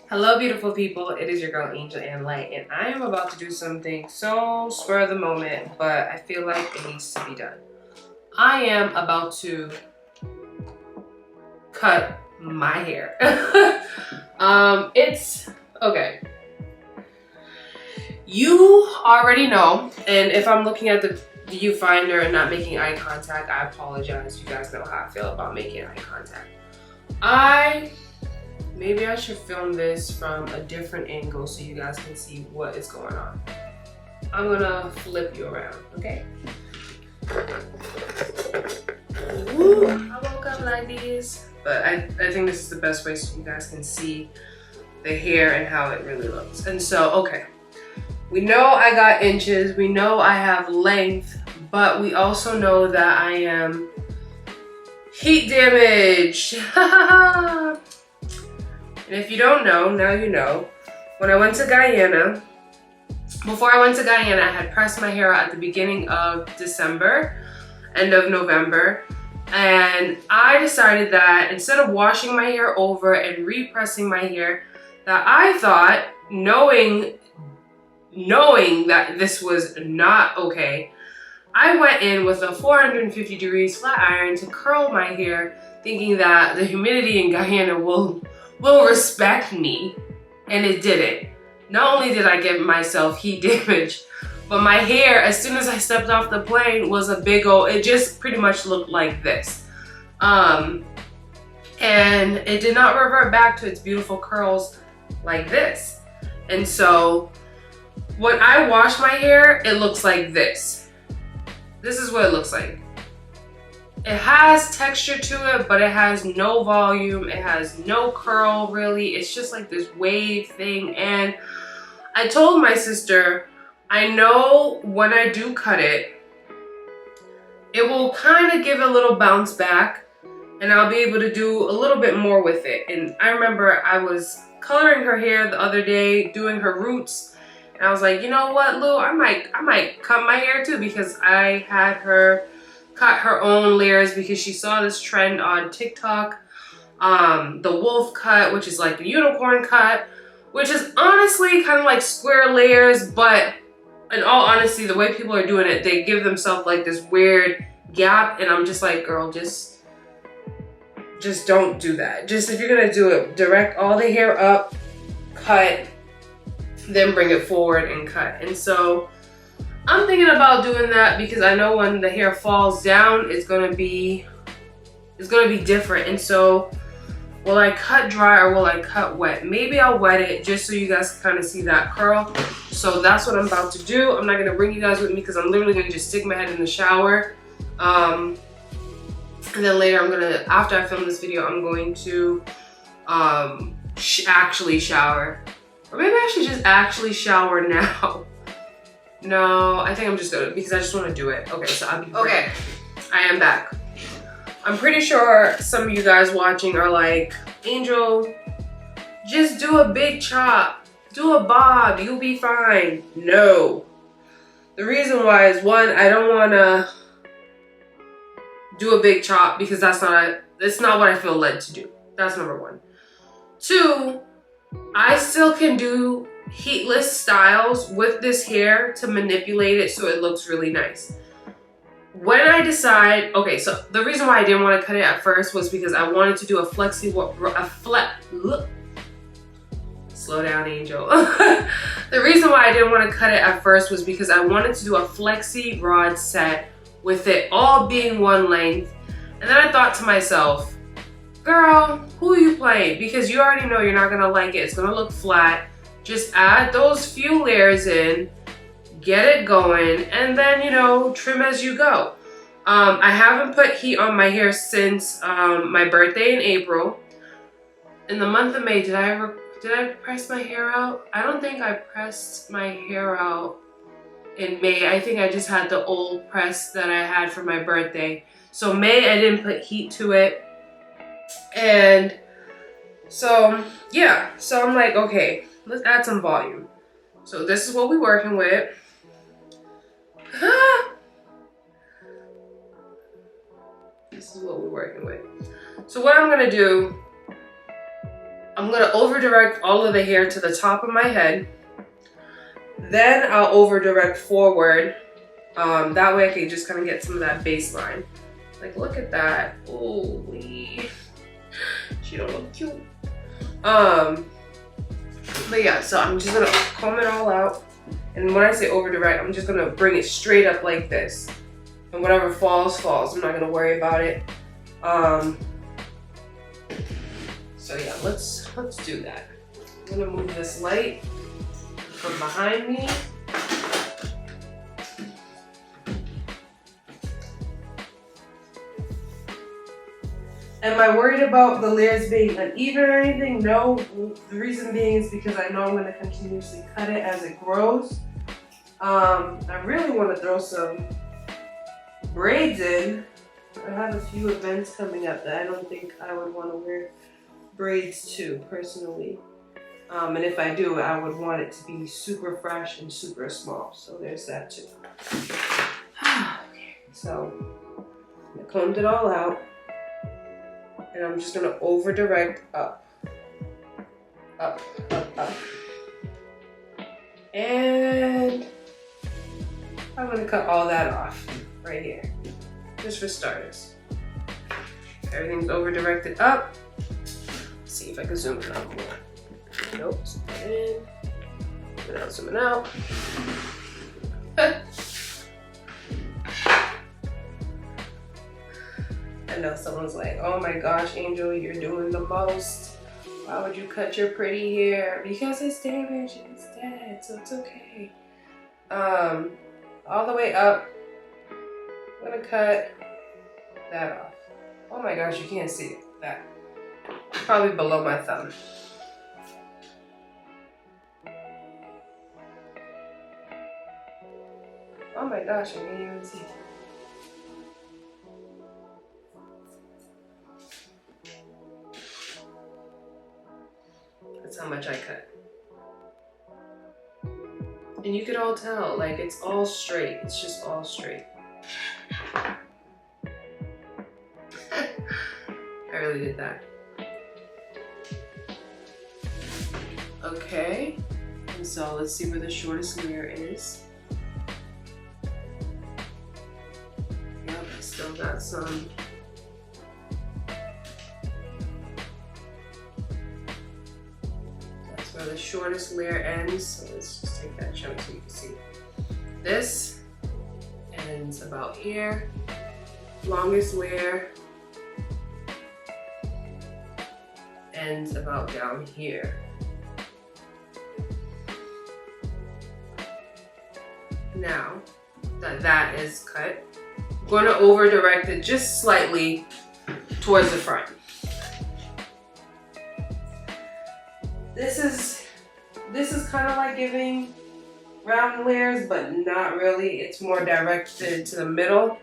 Hello beautiful people, it is your girl Angel and Light, and I am about to do something so spur of the moment, but I feel like it needs to be done. I am about to cut my hair. It's okay. You already know, and if I'm looking at the viewfinder and not making eye contact, I apologize. You guys know how I feel about making eye contact. Maybe I should film this from a different angle so you guys can see what is going on. I'm gonna flip you around, okay? Ooh, I woke up like this. But I think this is the best way so you guys can see the hair and how it really looks. And so, okay. We know I got inches, we know I have length, but we also know that I am heat damaged. And if you don't know, now you know. When I went to Guyana, before I went to Guyana, I had pressed my hair out at the beginning of December, end of November. And I decided that instead of washing my hair over and repressing my hair, that I thought, knowing that this was not okay, I went in with a 450 degrees flat iron to curl my hair, thinking that the humidity in Guyana will respect me, and it didn't. Not only did I get myself heat damage, but my hair, as soon as I stepped off the plane, was a big old, it just pretty much looked like this. And it did not revert back to its beautiful curls like this. And so when I wash my hair, it looks like this. This is what it looks like. It has texture to it, but it has no volume. It has no curl, really. It's just like this wave thing. And I told my sister, I know when I do cut it, it will kind of give a little bounce back, and I'll be able to do a little bit more with it. And I remember I was coloring her hair the other day, doing her roots, and I was like, you know what, Lou, I might cut my hair too, because I had her cut her own layers because she saw this trend on TikTok, the wolf cut, which is like the unicorn cut, which is honestly kind of like square layers, but in all honesty, the way people are doing it, they give themselves like this weird gap, and I'm just like, girl, just don't do that. Just, if you're gonna do it, direct all the hair up, cut, then bring it forward and cut. And so I'm thinking about doing that because I know when the hair falls down, it's gonna be different. And so, will I cut dry or will I cut wet? Maybe I'll wet it just so you guys can kind of see that curl. So that's what I'm about to do. I'm not gonna bring you guys with me because I'm literally gonna just stick my head in the shower. And then later after I film this video, I'm going to actually shower. Or maybe I should just actually shower now. No, I think I'm just gonna, because I just want to do it. Okay, so I'll be back. Okay, I am back. I'm pretty sure some of you guys watching are like, Angel, just do a big chop. Do a bob, you'll be fine. No. The reason why is, one, I don't want to do a big chop because that's not what I feel led to do. That's number one. Two, I still can do heatless styles with this hair to manipulate it so it looks really nice. When I decide, okay, so the reason why I didn't want to cut it at first was because I wanted to do slow down, Angel. The reason why I didn't want to cut it at first was because I wanted to do a flexi rod set with it all being one length. And then I thought to myself, girl, who are you playing? Because you already know you're not gonna like it. It's gonna look flat. Just add those few layers in, get it going, and then, you know, trim as you go. I haven't put heat on my hair since my birthday in April. In the month of May, did I press my hair out? I don't think I pressed my hair out in May. I think I just had the old press that I had for my birthday. So May, I didn't put heat to it. And so, yeah. So I'm like, okay, let's add some volume. So this is what we're working with. This is what we're working with. So what I'm gonna do I'm gonna over direct all of the hair to the top of my head. Then I'll over direct forward. That way I can just kind of get some of that baseline. Like, look at that. Holy, she don't look cute. But yeah, so I'm just gonna comb it all out. And when I say over direct, I'm just gonna bring it straight up like this. And whatever falls, falls. I'm not gonna worry about it. So yeah, let's do that. I'm gonna move this light from behind me. Am I worried about the layers being uneven or anything? No. The reason being is because I know I'm going to continuously cut it as it grows. I really want to throw some braids in. I have a few events coming up that I don't think I would want to wear braids to, personally. And if I do, I would want it to be super fresh and super small. So there's that too. Okay, so I combed it all out. And I'm just gonna over direct up, up, up, up. And I'm gonna cut all that off right here, just for starters. Everything's over directed up. Let's see if I can zoom in out more. Nope, zoom in, zooming out. I know someone's like, oh my gosh, Angel, you're doing the most. Why would you cut your pretty hair? Because it's damaged and it's dead, so it's okay. All the way up, I'm gonna cut that off. Oh my gosh, you can't see it. That. Probably below my thumb. Oh my gosh, I can't even see it. That's how much I cut. And you could all tell, like, it's all straight. It's just all straight. I really did that. Okay, and so let's see where the shortest layer is. Yep, I still got some. Where the shortest layer ends, so let's just take that chunk so you can see. This ends about here. Longest layer ends about down here. Now that that is cut, I'm going to over direct it just slightly towards the front. This is kind of like giving round layers, but not really. It's more directed to the middle.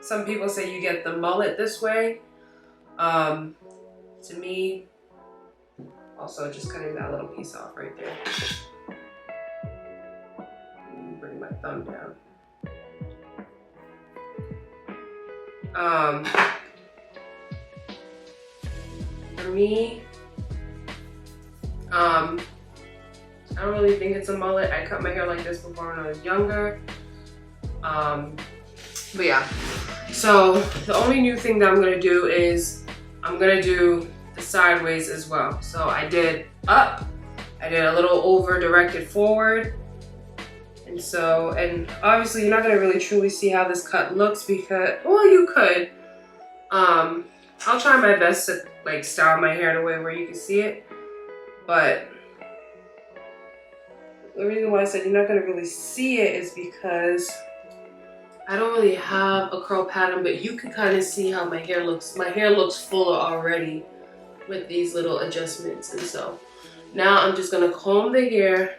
Some people say you get the mullet this way. To me, also just cutting that little piece off right there. Bring my thumb down. For me, I don't really think it's a mullet. I cut my hair like this before when I was younger. But yeah, so the only new thing that I'm gonna do is I'm gonna do the sideways as well. So I did up, I did a little over directed forward. And so, and obviously you're not gonna really truly see how this cut looks because, well, you could. I'll try my best to like style my hair in a way where you can see it. But the reason why I said you're not gonna really see it is because I don't really have a curl pattern, but you can kind of see how my hair looks. My hair looks fuller already with these little adjustments. And so now I'm just gonna comb the hair.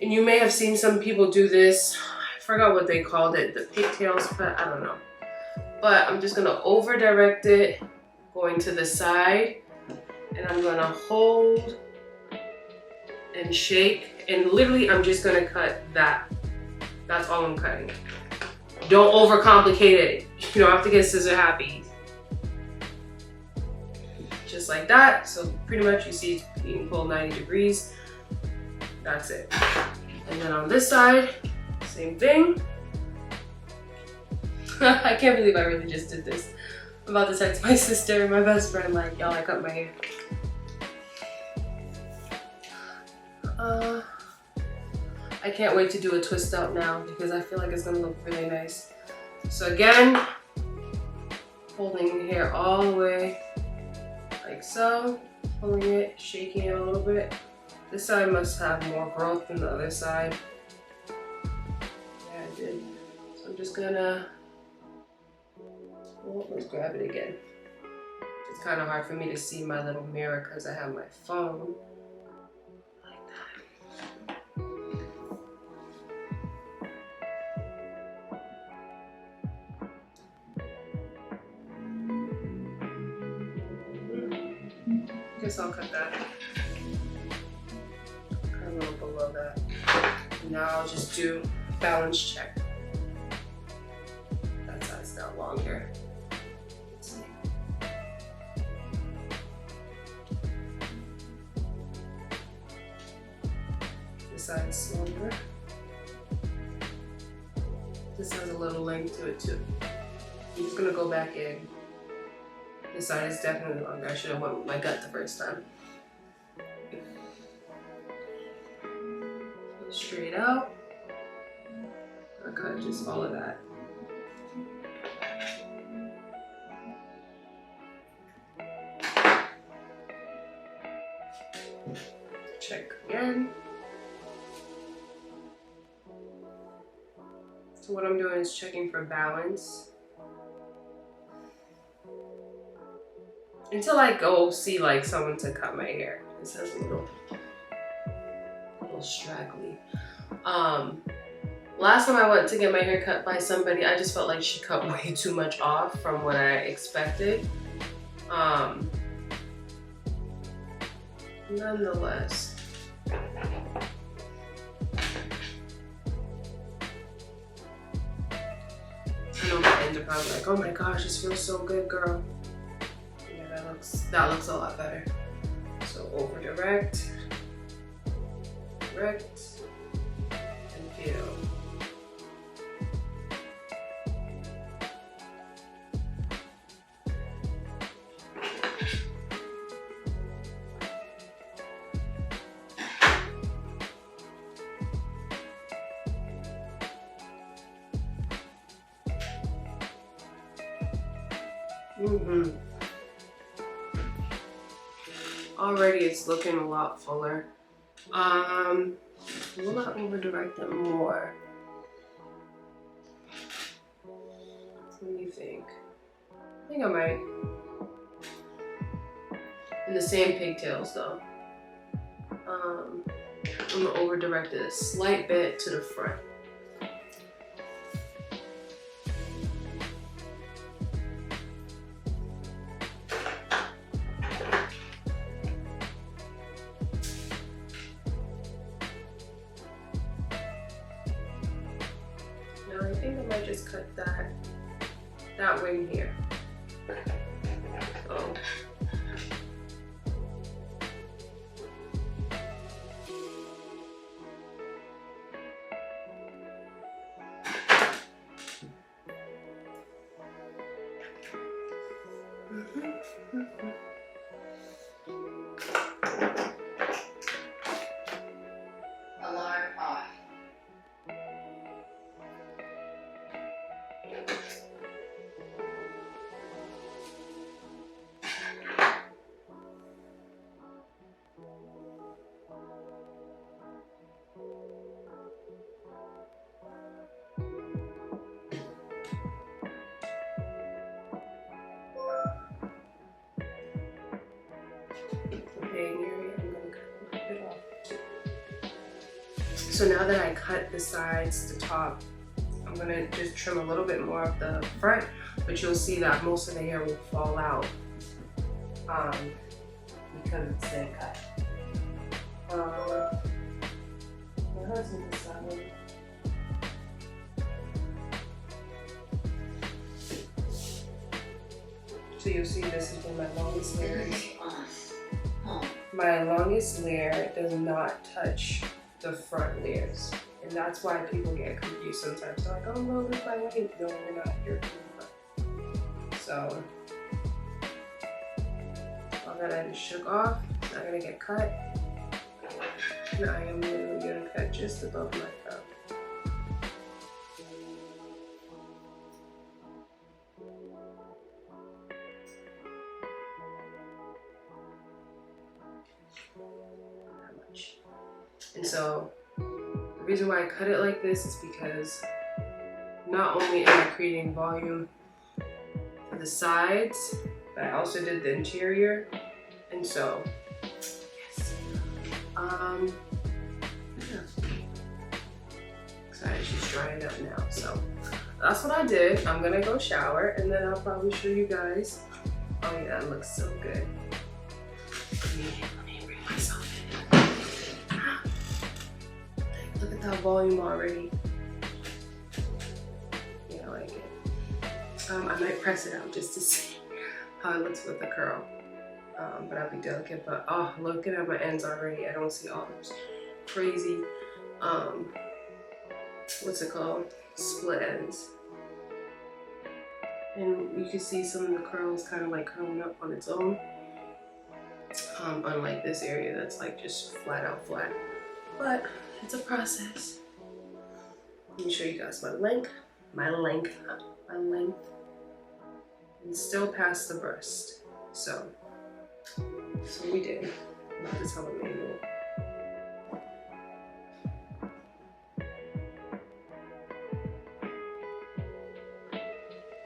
And you may have seen some people do this. I forgot what they called it, the pigtails, but I don't know. But I'm just gonna over direct it, going to the side, and I'm gonna hold and shake, and literally I'm just gonna cut that. That's all I'm cutting. Don't overcomplicate it. You don't have to get scissor happy. just like that. So pretty much you see it's being pulled 90 degrees. That's it. And then on this side, same thing. I can't believe I really just did this. I'm about to text my sister and my best friend like, y'all, I cut my hair. I can't wait to do a twist out now because I feel like it's gonna look really nice. So again, holding the hair all the way like so, pulling it, shaking it a little bit. This side must have more growth than the other side. Yeah, I did. So I'm just gonna, well, let's grab it again. It's kind of hard for me to see my little mirror because I have my phone. Guess I'll cut that. Cut a little below that. And now I'll just do balance check. That side's now longer. Let's see. This side's longer. This has a little length to it too. I'm just gonna go back in. This side is definitely longer. I should have went with my gut the first time. Straight out. I cut just all of that. Check again. So what I'm doing is checking for balance. Until I go see like someone to cut my hair. This has a little straggly. Last time I went to get my hair cut by somebody, I just felt like she cut way too much off from what I expected. Nonetheless. I know my ends are probably like, oh my gosh, this feels so good, girl. That looks a lot better. So over direct, and feel. Already it's looking a lot fuller. Will I over direct it more? Let me think. I think I might. In the same pigtails though. I'm gonna over direct it a slight bit to the front. I think I might just cut that wing here. Oh. Alarm off. So now that I cut the sides, the top, I'm gonna just trim a little bit more of the front, but you'll see that most of the hair will fall out because it's thin cut. My husband decided. So you'll see this is one of my longest hairs. my longest layer does not touch the front layers. And that's why people get confused sometimes. They're like, oh no, look my length. No, you're not. You're in front. So all that I just shook off. It's not gonna get cut. And I am literally gonna cut just above my thumb. That much. And so the reason why I cut it like this is because not only am I creating volume for the sides, but I also did the interior. And so, yes. Yeah. Excited, she's drying up now. So that's what I did. I'm gonna go shower and then I'll probably show you guys. Oh yeah, it looks so good. Let me bring myself in. Look at that volume already. Yeah, I like it. I might press it out just to see how it looks with the curl. But I'll be delicate. But oh, looking at my ends already, I don't see all those crazy, what's it called? Split ends. And you can see some of the curls kind of like curling up on its own. Unlike this area that's like just flat out flat. But it's a process. Let me show you guys my length. And still past the breast. So that's what we did. Not to tell them anymore.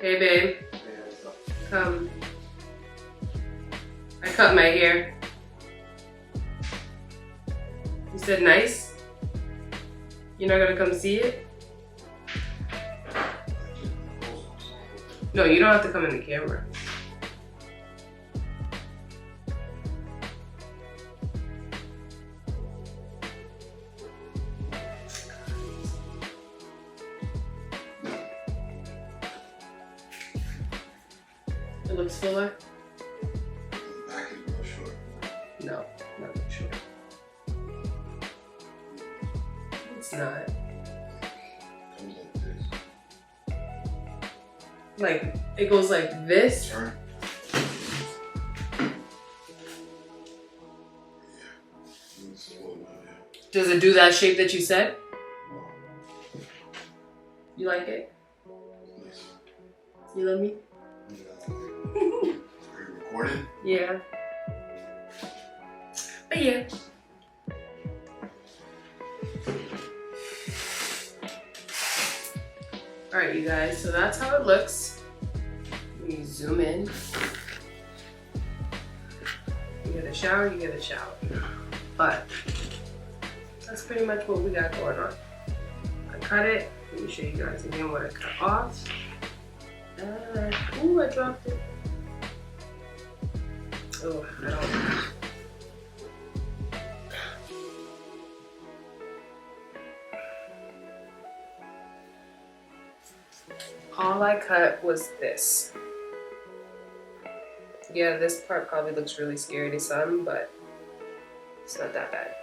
Hey babe, come. I cut my hair. You said nice? You're not gonna come see it? No, you don't have to come in the camera. It looks fuller? Back is real short. No, not that short. It's not. Comes like this. Like, it goes like this? Turn. Does it do that shape that you said? You like it? You love me? Are you recording? Yeah. But yeah. Alright, you guys, so that's how it looks. Let me zoom in. You get a shower, you get a shower. But that's pretty much what we got going on. I cut it. Let me show you guys again what I cut off. Ooh, I dropped it. Oh, I don't. All I cut was this. Yeah, this part probably looks really scary to some, but it's not that bad.